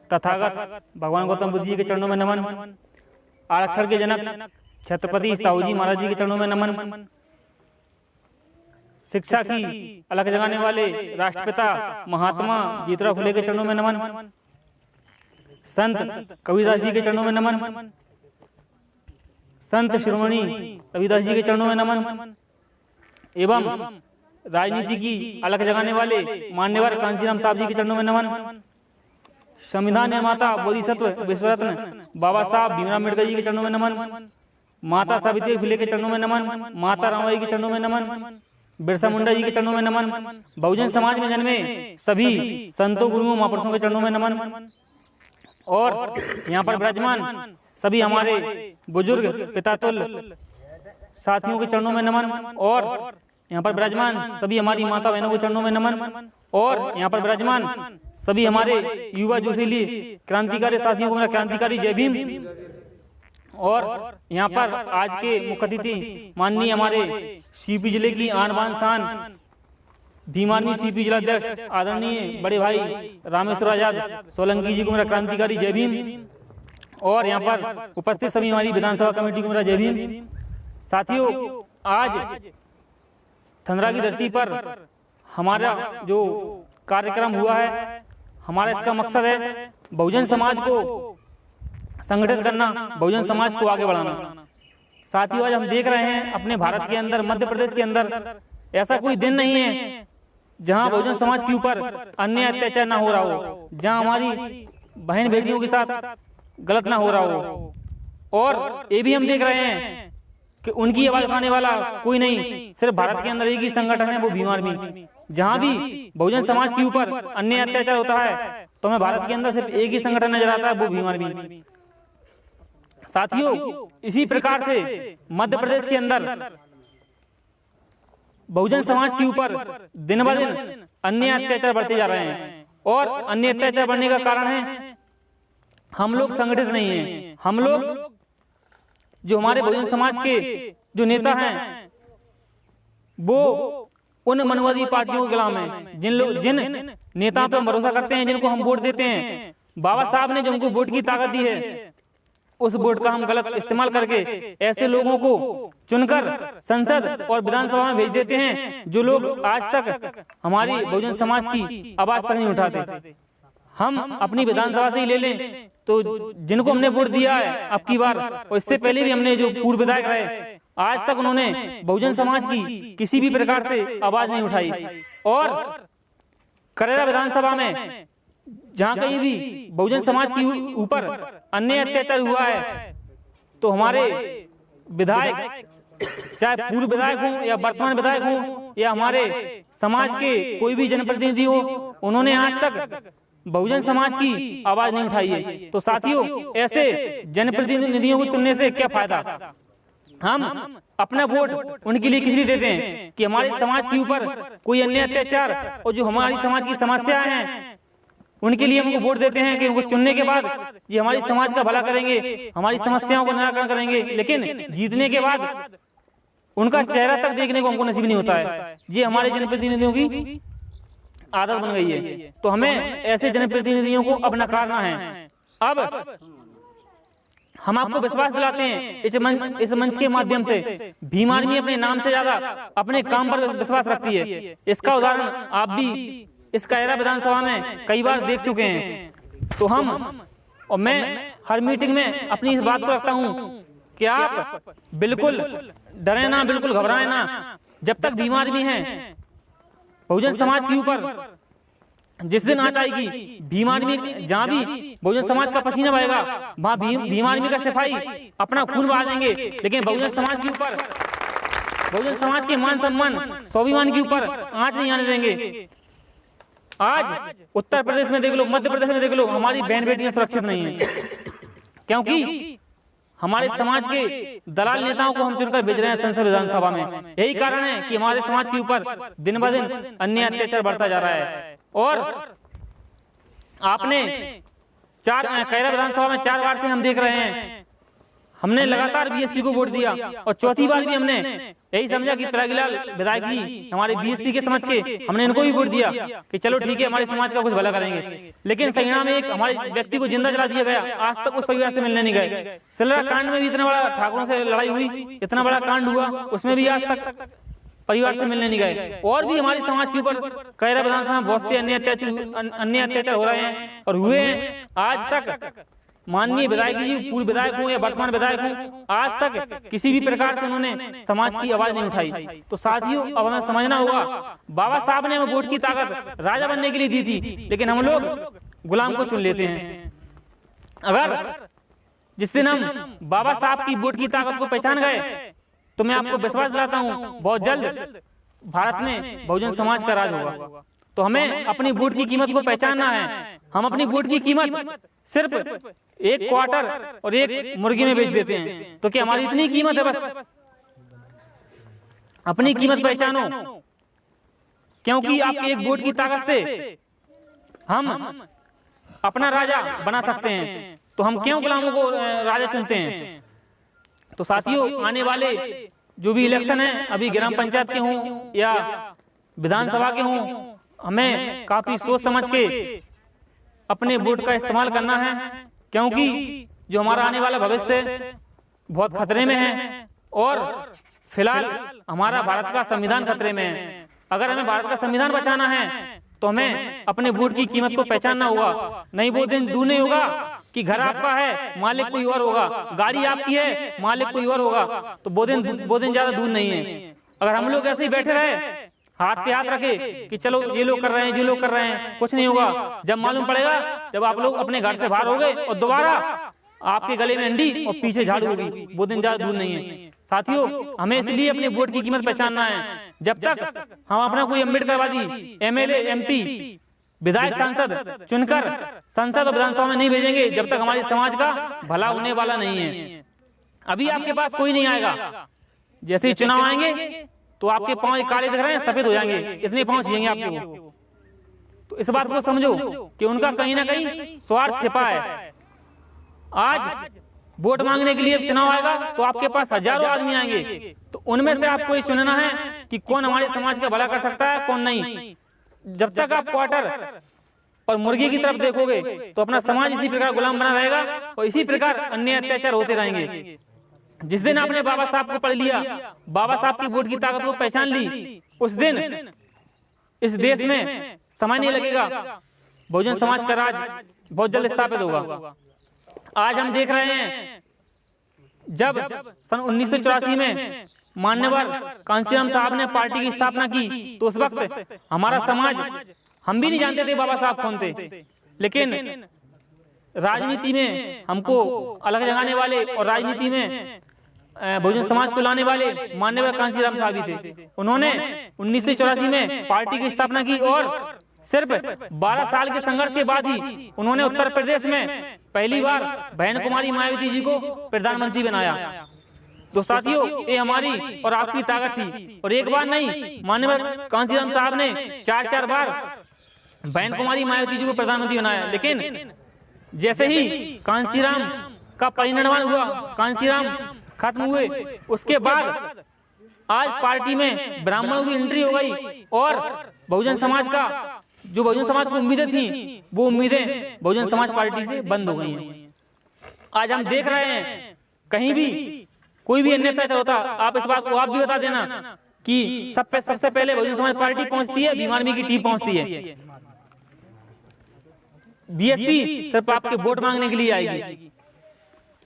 तथागत भगवान गौतम बुद्ध जी के चरणों में नमन। आरक्षण के जनक छत्रपति साहू जी महाराज जी के चरणों में नमन। शिक्षा की अलख जगाने वाले राष्ट्रपिता महात्मा ज्योतिराव फुले के चरणों में नमन। संत कबीरदास जी के चरणों में नमन। संत शिरोमणि रविदास जी के चरणों में नमन। एवं राजनीति की अलख जगाने वाले मान्यवर कांशीराम साहब जी के चरणों में नमन। संविधान निर्माता बोधिसत्व विश्वरत्न बाबा साहब भीमराव अम्बेडकर जी के चरणों में नमन। माता सावित्री फुले के चरणों में नमन। माता रामबाई के चरणों में नमन। बिरसा मुंडा जी के चरणों में नमन। बहुजन समाज में जन्मे सभी संतों गुरुओं महापुरुषों के चरणों में नमन। और यहाँ पर विराजमान सभी हमारे बुजुर्ग पितातुल्य साथियों के चरणों में नमन। और यहाँ पर विराजमान सभी हमारी माता बहनों के चरणों में नमन। और यहाँ पर विराजमान सभी हमारे युवा जोशीली क्रांतिकारी साथियों को मेरा क्रांतिकारी जय भीम। और यहाँ पर आज के मुख्य अतिथि माननीय हमारे सीपी जिले की आन बान शान भीम आर्मी सीपी जिलाध्यक्ष आदरणीय बड़े भाई रामेश्वर आजाद सोलंकी जी को मेरा क्रांतिकारी जय भीम। और यहाँ पर उपस्थित सभी हमारी विधानसभा कमेटी को मेरा जय भीम। साथियों, आज थंदरा की धरती पर हमारा जो कार्यक्रम हुआ है, हमारा इसका मकसद है बहुजन समाज को संगठित करना, बहुजन समाज को आगे बढ़ाना। साथियों, आज हम देख रहे हैं अपने भारत के अंदर, मध्य प्रदेश के अंदर ऐसा कोई दिन नहीं है जहां बहुजन समाज के ऊपर अन्याय अत्याचार ना हो रहा हो, जहां हमारी बहन बेटियों के साथ गलत ना हो रहा हो। और ये भी हम देख रहे हैं कि उनकी आवाज उठाने वाला कोई नहीं, सिर्फ भारत के अंदर एक ही संगठन है, वो भीम आर्मी। जहां भी बहुजन समाज के ऊपर अन्याय अत्याचार होता है तो हमें भारत के अंदर सिर्फ एक ही संगठन नजर आता है, वो भीम आर्मी। साथियों, इसी प्रकार से मध्य प्रदेश के अंदर बहुजन समाज के ऊपर दिन ब दिन अन्य अत्याचार बढ़ते जा रहे हैं। और अन्य अत्याचार बढ़ने का कारण है हम लोग संगठित नहीं हैं। हम लोग जो हमारे बहुजन समाज के जो नेता हैं वो उन मनवादी पार्टियों के गुलाम हैं, जिन नेताओं पर हम भरोसा करते हैं, जिनको हम वोट देते हैं। बाबा साहब ने जो हमको वोट की ताकत दी है, उस वोट का हम गलत इस्तेमाल करके ऐसे लोगों को चुनकर संसद और विधानसभा में भेज देते हैं जो लोग आज तक हमारी बहुजन समाज की आवाज तक नहीं उठाते। हम अपनी विधानसभा से ही ले लें तो जिनको हमने वोट दिया है अब की बार, और इससे पहले भी हमने जो पूर्व विधायक रहे, आज तक उन्होंने बहुजन समाज की किसी भी प्रकार से आवाज नहीं उठाई। और करेरा विधानसभा में जहां कहीं भी बहुजन समाज के ऊपर अन्य अत्याचार हुआ है तो हमारे विधायक, चाहे पूर्व विधायक हो या वर्तमान विधायक हो या हमारे समाज के कोई भी जनप्रतिनिधि हो, उन्होंने आज तक बहुजन समाज की आवाज नहीं उठाई है। तो साथियों, ऐसे जनप्रतिनिधियों को चुनने से क्या फायदा? हम अपना वोट उनके लिए किस लिए देते हैं कि हमारे समाज के ऊपर कोई अन्य अत्याचार और जो हमारी समाज की समस्याएं हैं उनके लिए हमको वोट देते हैं कि उनको चुनने के बाद ये हमारी समाज का भला करेंगे, हमारी समस्याओं का निराकरण करेंगे। लेकिन जीतने के बाद उनका चेहरा तक देखने को हमको नसीब नहीं होता है। ये हमारे जनप्रतिनिधियों की आदत बन गई है। तो हमें ऐसे जनप्रतिनिधियों को अब नकारना है। अब हम आपको विश्वास दिलाते हैं इस मंच के माध्यम से, भीम आर्मी अपने नाम से ज्यादा अपने काम पर विश्वास रखती है। इसका उदाहरण आप भी इस कायरा विधानसभा में कई बार देख चुके हैं। तो हम और मैं हर मीटिंग में अपनी इस बात को रखता हूं कि आप बिल्कुल डरे ना, बिल्कुल घबराए ना। जब तक भीम आर्मी है, बहुजन समाज के ऊपर जिस दिन आंच आएगी, भीम आर्मी जहां भी बहुजन समाज का पसीना बहेगा वहां भीम आर्मी का सिपाही अपना खून बहा देंगे। लेकिन बहुजन समाज के ऊपर, बहुजन समाज के मान सम्मान, स्वाभिमान के ऊपर आंच नहीं आने देंगे। आज उत्तर प्रदेश में देख लो, मध्य प्रदेश में देख लो, हमारी बहन बेटियां सुरक्षित नहीं है, क्योंकि हमारे समाज के दलाल नेताओं को हम चुनकर भेज रहे हैं संसद विधानसभा में। यही कारण है कि हमारे समाज के ऊपर दिन ब दिन अन्य अत्याचार बढ़ता जा रहा है। और आपने कायरा विधानसभा में 4 बार से हम देख रहे हैं, हमने लगातार बीएसपी को वोट दिया और चौथी बार भी हमने यही समझा कि प्रयागलाल विधायक जी हमारे बीएसपी के समझ के हमने इनको भी वोट दिया कि चलो ठीक है हमारे समाज का कुछ भला करेंगे। लेकिन सैना में एक हमारे व्यक्ति को जिंदा जला दिया गया, आज तक उस परिवार से मिलने नहीं गए। सिलरा कांड में भी इतना बड़ा ठाकुरों से लड़ाई हुई, इतना बड़ा कांड हुआ, उसमें भी आज तक परिवार से मिलने नहीं गए। और भी हमारे समाज के ऊपर कैरा विधानसभा बहुत से अन्य अत्याचार हो रहे हैं और हुए हैं। आज तक माननीय विधायक जी, पूर्व विधायक हो या वर्तमान विधायक हो, आज तक किसी भी प्रकार से उन्होंने समाज की आवाज नहीं उठाई। तो साथियों, अब हमें समझना होगा, बाबा साहब ने हमें वोट की ताकत राजा बनने के लिए दी थी, लेकिन हम लोग गुलाम को चुन लेते हैं। अगर जिस दिन हम बाबा साहब की वोट की ताकत को पहचान गए तो मैं आपको विश्वास दिलाता हूँ बहुत जल्द भारत में बहुजन समाज का राज होगा। तो हमें अपनी वोट की कीमत को पहचानना है। हम अपनी वोट की कीमत सिर्फ एक क्वार्टर और एक मुर्गी में बेच देते हैं। तो क्या हमारी इतनी कीमत है? बस अपनी कीमत पहचानो, क्योंकि आपकी एक वोट की ताकत से हम अपना राजा बना सकते हैं। तो हम क्यों गुलामों को राजा चुनते हैं? तो साथियों, आने वाले जो भी इलेक्शन है, अभी ग्राम पंचायत के हों या विधानसभा के हों, हमें काफी सोच समझ के अपने वोट का इस्तेमाल करना है, क्योंकि जो हमारा आने वाला भविष्य बहुत खतरे में है और फिलहाल हमारा भारत का संविधान खतरे में है। अगर हमें भारत का संविधान बचाना है तो हमें अपने वोट की कीमत को पहचानना होगा। नहीं वो दिन दूर नहीं होगा कि घर आपका है, मालिक कोई और होगा, गाड़ी आपकी है, मालिक कोई और होगा। तो वो दिन ज्यादा दूर नहीं है। अगर हम लोग ऐसे ही बैठे रहे, हाथ पे हाथ रखे कि चलो ये लोग कर रहे हैं, ये लोग कर रहे हैं, कुछ नहीं होगा। जब मालूम पड़ेगा, जब आप लोग अपने घर से बाहर हो गए और दोबारा आपके गले में अंडी और पीछे झाड़ू होगी, वो दिन ज्यादा दूर नहीं है। साथियों, हमें इसलिए अपने वोट की कीमत पहचानना है। जब तक हम अपना कोई अम्बेडकरवादी एमएलए, एमपी, विधायक, सांसद चुनकर संसद और विधानसभा में नहीं भेजेंगे, जब तक हमारे समाज का भला होने वाला नहीं है। अभी आपके पास कोई नहीं आएगा, जैसे ही चुनाव आएंगे तो आपके पांव काले दिख रहे हैं, सफेद हो जाएंगे, इतने पांव चाहिए आपको। तो इस बात को समझो कि उनका कहीं ना कहीं स्वार्थ छिपा है। आज वोट मांगने के लिए चुनाव आएगा तो आपके पास हजारों आदमी आएंगे, तो उनमें से आपको ये चुनना है कि कौन हमारे समाज का भला कर सकता है, कौन नहीं। जब तक आप क्वार्टर और मुर्गी की तरफ देखोगे तो अपना समाज इसी प्रकार गुलाम बना रहेगा और इसी प्रकार अन्य अत्याचार होते रहेंगे। जिस दिन आपने बाबा साहब को पढ़ लिया, बाबा साहब की वोट की ताकत को पहचान ली, उस दिन इस देश में समय नहीं लगेगा, बहुजन समाज का राज बहुत जल्द स्थापित होगा। आज हम देख रहे हैं, जब सन 1984 में मान्यवर कांशीराम साहब ने पार्टी की स्थापना की, तो उस वक्त हमारा समाज, हम भी नहीं जानते थे बाबा साहब कौन थे, लेकिन राजनीति में हमको अलग जगाने वाले और राजनीति में बहुजन समाज को लाने वाले माननीय कांशीराम साहब ही थे। उन्होंने 1984 में पार्टी की स्थापना की और सिर्फ 12 साल के संघर्ष के बाद ही उन्होंने उत्तर प्रदेश में पहली बार बहन कुमारी मायावती जी को प्रधानमंत्री बनाया। तो साथियों, ये हमारी और आपकी ताकत थी। और एक बार नहीं, माननीय कांशीराम साहब ने 4 बार बहन कुमारी मायावती जी को प्रधानमंत्री बनाया। लेकिन जैसे ही कांशीराम का परिनिर्वाण हुआ, कांशीराम खत्म हुए, उसके बाद आज पार्टी में ब्राह्मणों की एंट्री हो गई और बहुजन समाज का, जो बहुजन समाज को उम्मीदें थी, वो उम्मीदें बहुजन समाज पार्टी से बंद हो गई हैं। आज हम देख रहे हैं, कहीं भी कोई भी अन्य अत्याचार होता, आप इस बात को आप भी बता देना कि सबसे पहले बहुजन समाज पार्टी पहुंचती है, भीम आर्मी की टीम पहुंचती है। बीएसपी सिर्फ आपके वोट मांगने के लिए आएगी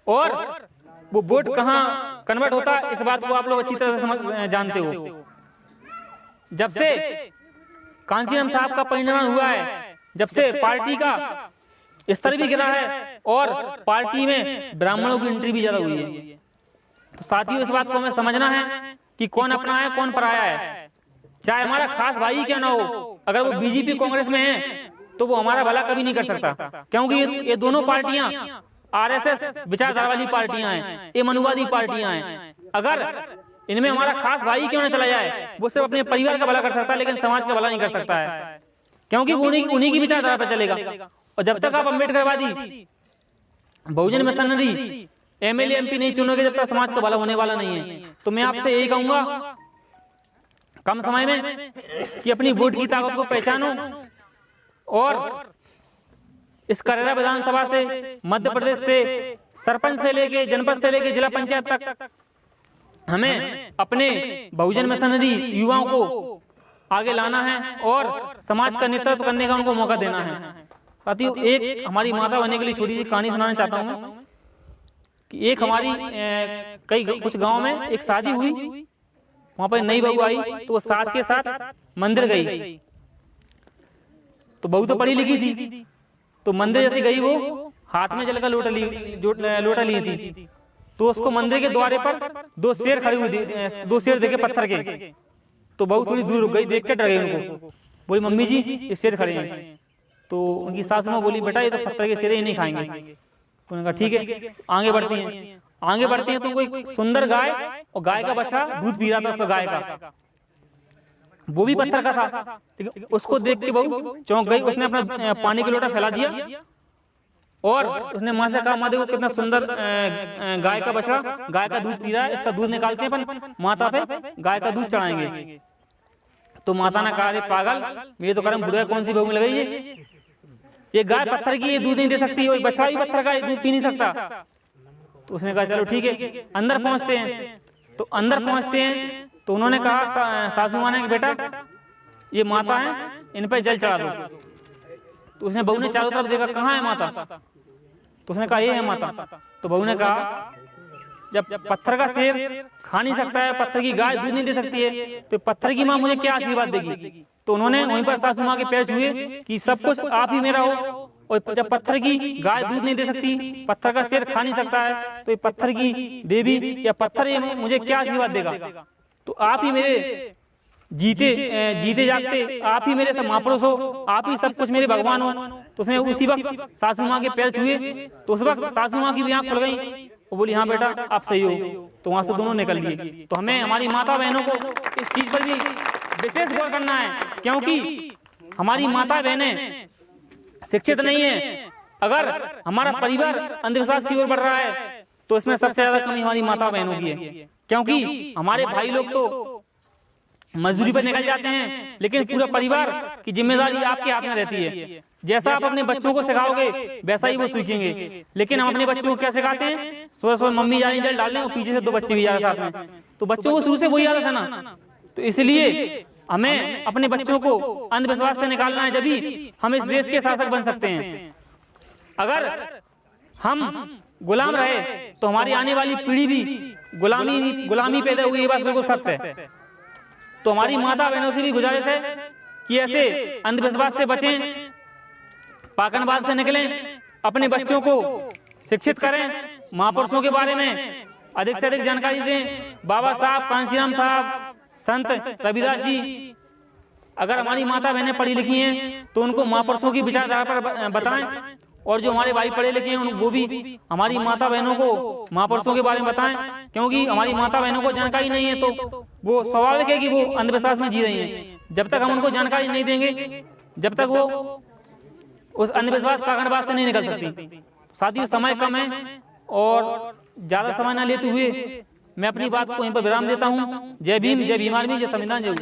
और वो वोट कहाँ कन्वर्ट होता है, इस बात को आप लोग अच्छी तरह से जानते हो। जब से कांशीराम साहब का परिनिर्वाण हुआ है, जब से पार्टी का स्तर भी गिरा है और पार्टी में ब्राह्मणों की एंट्री भी ज्यादा हुई है। तो साथियों, इस बात को हमें समझना है कि कौन अपना है, कौन पराया है। चाहे हमारा खास भाई क्यों ना हो, अगर वो बीजेपी कांग्रेस में है तो वो हमारा भला कभी नहीं कर सकता, क्योंकि ये दोनों पार्टियां आरएसएस विचारधारा वाली पार्टियां हैं, ये मनुवादी पार्टियां हैं। अगर इनमें हमारा खास भाई क्यों ना चला जाए, वो सिर्फ अपने परिवार का भला कर सकता है, लेकिन समाज का भला नहीं कर सकता है, क्योंकि वो उन्हीं की विचारधारा पर चलेगा। और जब तक आप अम्बेडकरवादी बहुजन मिशनरी एमएलए एमपी नहीं चुनोगे जब तक समाज का भला होने वाला नहीं है। तो मैं आपसे यही कहूंगा कम समय में कि अपनी वोट की ताकत को पहचानो और इस करेरा विधानसभा से, मध्य प्रदेश से, सरपंच से लेके जनपद से लेके जिला पंचायत तक हमें अपने बहुजन मिशनरी युवाओं को आगे लाना है और समाज का नेतृत्व करने का उनको मौका देना है। साथियों, एक हमारी माता बनने के लिए छोटी सी कहानी सुनाना चाहता हूँ कि एक हमारी कुछ गांव में एक शादी हुई, वहां पर नई बहू आई तो वो सास के साथ मंदिर गई। तो बहू तो पढ़ी लिखी थी, तो मंदिर जैसे गई वो हाथ में जल का लोटा ली थी। तो उसको मंदिर के द्वारे पर दो शेर खड़े हुए, दो शेर देखे पत्थर के। तो बहू थोड़ी दूर रुक गई, देख के डर गई उनको, बोली मम्मी जी ये शेर खड़े हैं। तो उनकी सास माँ बोली बेटा ये तो पत्थर के शेर ही नहीं खाएंगे। उन्होंने कहा ठीक है। आगे बढ़ती हैं तो उनको एक सुंदर गाय और गाय का बछड़ा दूध पी रहा था उसका गाय का, वो भी पत्थर का था। उसको देख के बहू चौंक गई, उसने अपना पानी का लोटा फैला दिया और उसने माँ से कहा माँ देखो कितना सुंदर गाय का बछड़ा गाय का दूध पी रहा है, इसका दूध निकालते हैं अपन माता पे गाय का दूध चढ़ाएंगे। तो माता ने कहा अरे पागल, ये तो कर्म बुरा, कौन सी बहू में लगाई ये गाय पत्थर की, ये दूध नहीं दे सकती, और बछड़ा भी पत्थर का, दूध पी नहीं सकता। तो उसने कहा चलो ठीक है, अंदर पहुंचते हैं। तो अंदर पहुंचते हैं तो उन्होंने कहा सासू माँ ने बेटा ये माता है, इन पर जल चढ़ा दो। तो उसने बहू ने चारों तरफ देखा कहाँ है माता, तो उसने कहा ये है माता। तो बहू ने कहा जब पत्थर का शेर खा नहीं सकता है, पत्थर की गाय दूध नहीं दे सकती है, तो पत्थर की माँ मुझे क्या आशीर्वाद देगी। तो उन्होंने वहीं पर सासू माँ के पैर छुए कि सब कुछ आप ही मेरा हो, और जब पत्थर की गाय दूध नहीं दे सकती, पत्थर का शेर खा नहीं सकता है, तो ये पत्थर की देवी या पत्थर ये मुझे क्या आशीर्वाद देगा। तो आप ही मेरे जीते जागते, आप ही मेरे सब महापुरुष हो, आप ही सब कुछ मेरे भगवान हो। तो उसने उसी वक्त सासू माँ के पैर छुए, तो उस वक्त सासू माँ की भी आंख खुल गई, वो बोली हाँ बेटा आप सही हो। तो वहां से दोनों निकल गए। तो हमें हमारी माता बहनों को इस चीज पर भी विशेष गौर करना है, क्योंकि हमारी माता बहनें शिक्षित नहीं है। अगर हमारा परिवार अंधविश्वास की ओर बढ़ रहा है तो इसमें सबसे ज्यादा कमी हमारी माता बहनों की है, क्योंकि हमारे भाई लोग तो मजदूरी पर निकल जाते हैं, लेकिन पूरा परिवार की जिम्मेदारी आपके हाथ में रहती है। जैसा आप अपने बच्चों को सिखाओगे वैसा ही वो सीखेंगे। लेकिन हम अपने बच्चों को क्या सिखाते हैं, सुबह सुबह मम्मी जा रही जल डाल दें और पीछे से दो बच्चे भी जा रहे साथ में, तो बच्चों को शुरू से वही आदत है ना। तो इसलिए हमें अपने बच्चों को अंधविश्वास से निकालना है, जब हम इस देश के शासक बन सकते हैं। अगर हम गुलाम रहे तो हमारी आने वाली पीढ़ी भी गुलामी पैदा हुई, ये बात बिल्कुल सत्य है। तो हमारी माता बहनों से भी गुजारिश है कि ऐसे अंधविश्वास से बचें, पाखंडवाद से निकलें, अपने बच्चों को शिक्षित करें, महापुरुषों के बारे में अधिक से अधिक जानकारी दें। बाबा साहब, कांशीराम साहब, संत रविदास जी, अगर हमारी माता बहनें पढ़ी लिखी हैं तो उनको महापुरुषों की विचारधारा पर बताएं, और जो हमारे भाई पढ़े लिखे हैं वो भी हमारी माता बहनों को महापुरुषों के बारे में बताएं, क्योंकि हमारी माता बहनों को जानकारी नहीं है तो वो स्वाभाविक है कि वो अंधविश्वास में जी रही हैं। जब तक हम उनको जानकारी नहीं देंगे, जब तक वो उस अंधविश्वास पाखंडवाद से नहीं निकल सकती। साथियों, समय कम है और ज्यादा समय न लेते हुए मैं अपनी बात को यहीं पर विराम देता हूँ। जय भीम, जय भीम आर्मी, जय संविधान, जय।